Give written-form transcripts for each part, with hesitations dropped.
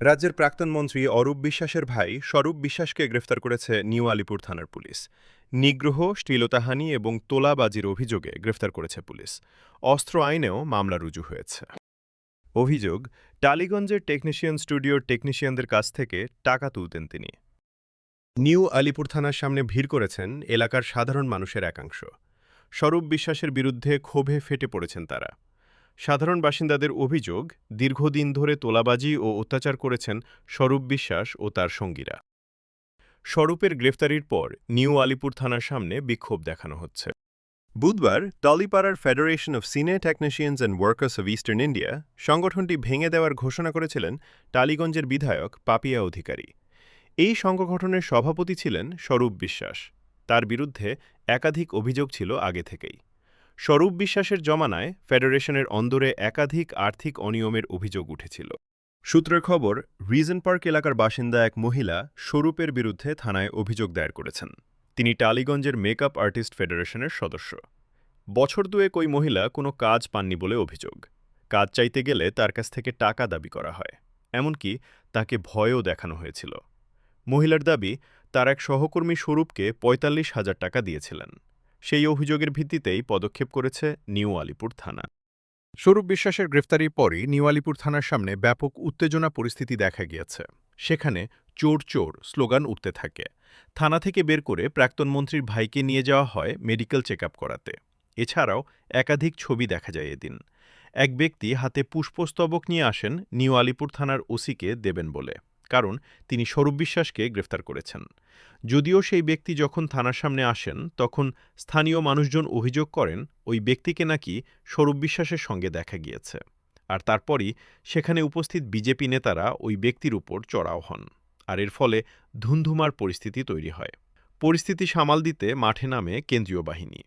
রাজ্যের প্রাক্তন মন্ত্রী অরূপ বিশ্বাসের ভাই স্বরূপ বিশ্বাসকে গ্রেফতার করেছে নিউ আলিপুর থানার পুলিশ। নিগ্রহ, শ্লীলতাহানি এবং তোলাবাজির অভিযোগে গ্রেফতার করেছে পুলিশ। অস্ত্র আইনেও মামলা রুজু হয়েছে। অভিযোগ, টালিগঞ্জের টেকনিশিয়ান স্টুডিওর টেকনিশিয়ানদের কাছ থেকে টাকা তুলতেন তিনি। নিউ আলিপুর থানার সামনে ভিড় করেছেন এলাকার সাধারণ মানুষের একাংশ। স্বরূপ বিশ্বাসের বিরুদ্ধে ক্ষোভে ফেটে পড়েছেন তারা। সাধারণ বাসিন্দাদের অভিযোগ, দীর্ঘদিন ধরে তোলাবাজি ও অত্যাচার করেছেন স্বরূপ বিশ্বাস ও তার সঙ্গীরা। স্বরূপের গ্রেফতারির পর নিউ আলিপুর থানার সামনে বিক্ষোভ দেখানো হচ্ছে। বুধবার টলিপাড়ার federation of senior technicians and workers of eastern India সংগঠনটি ভেঙে দেওয়ার ঘোষণা করেছিলেন টালিগঞ্জের বিধায়ক পাপিয়া অধিকারী। এই সংগঠনের সভাপতি ছিলেন স্বরূপ বিশ্বাস। তার বিরুদ্ধে একাধিক অভিযোগ ছিল আগে থেকেই। স্বরূপ বিশ্বাসের জমানায় ফেডারেশনের অন্দরে একাধিক আর্থিক অনিয়মের অভিযোগ উঠেছিল। সূত্রের খবর, রিজন পার্ক এলাকার বাসিন্দা এক মহিলা স্বরূপের বিরুদ্ধে থানায় অভিযোগ দায়ের করেছেন। তিনি টালিগঞ্জের মেকআপ আর্টিস্ট ফেডারেশনের সদস্য। বছর দুয়েক ওই মহিলা কোনো কাজ পাননি বলে অভিযোগ। কাজ চাইতে গেলে তার কাছ থেকে টাকা দাবি করা হয়, এমনকি তাকে ভয়ও দেখানো হয়েছিল। মহিলার দাবি, তার এক সহকর্মী স্বরূপকে ৪৫,০০০ টাকা দিয়েছিলেন। সেই অভিযোগের ভিত্তিতেই পদক্ষেপ করেছে নিউ আলিপুর থানা। স্বরূপ বিশ্বাসের গ্রেফতারির পরই নিউ আলিপুর থানার সামনে ব্যাপক উত্তেজনা পরিস্থিতি দেখা গিয়েছে। সেখানে চোর চোর স্লোগান উঠতে থাকে। থানা থেকে বের করে প্রাক্তন মন্ত্রীর ভাইকে নিয়ে যাওয়া হয় মেডিকেল চেক আপ করাতে। এছাড়াও একাধিক ছবি দেখা যায় এদিন। এক ব্যক্তি হাতে পুষ্পস্তবক নিয়ে আসেন নিউ আলিপুর থানার ওসিকে দেবেন বলে, কারণ তিনি স্বরূপ বিশ্বাসকে গ্রেফতার করেছেন। যদিও সেই ব্যক্তি যখন থানার সামনে আসেন তখন স্থানীয় মানুষজন অভিযোগ করেন ওই ব্যক্তিকে নাকি স্বরূপ বিশ্বাসের সঙ্গে দেখা গিয়েছে। আর তারপরই সেখানে উপস্থিত বিজেপি নেতারা ওই ব্যক্তির উপর চড়াও হন। আর এর ফলে ধুন্ধুমার পরিস্থিতি তৈরি হয়। পরিস্থিতি সামাল দিতে মাঠে নামে কেন্দ্রীয় বাহিনী।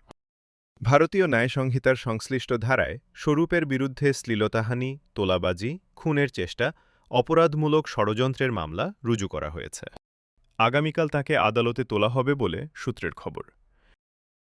ভারতীয় ন্যায় সংহিতার সংশ্লিষ্ট ধারায় স্বরূপের বিরুদ্ধে শ্লীলতাহানি, তোলাবাজি, খুনের চেষ্টা, অপরাধমূলক ষড়যন্ত্রের মামলা রুজু করা হয়েছে। আগামীকাল তাকে আদালতে তোলা হবে বলে সূত্রের খবর।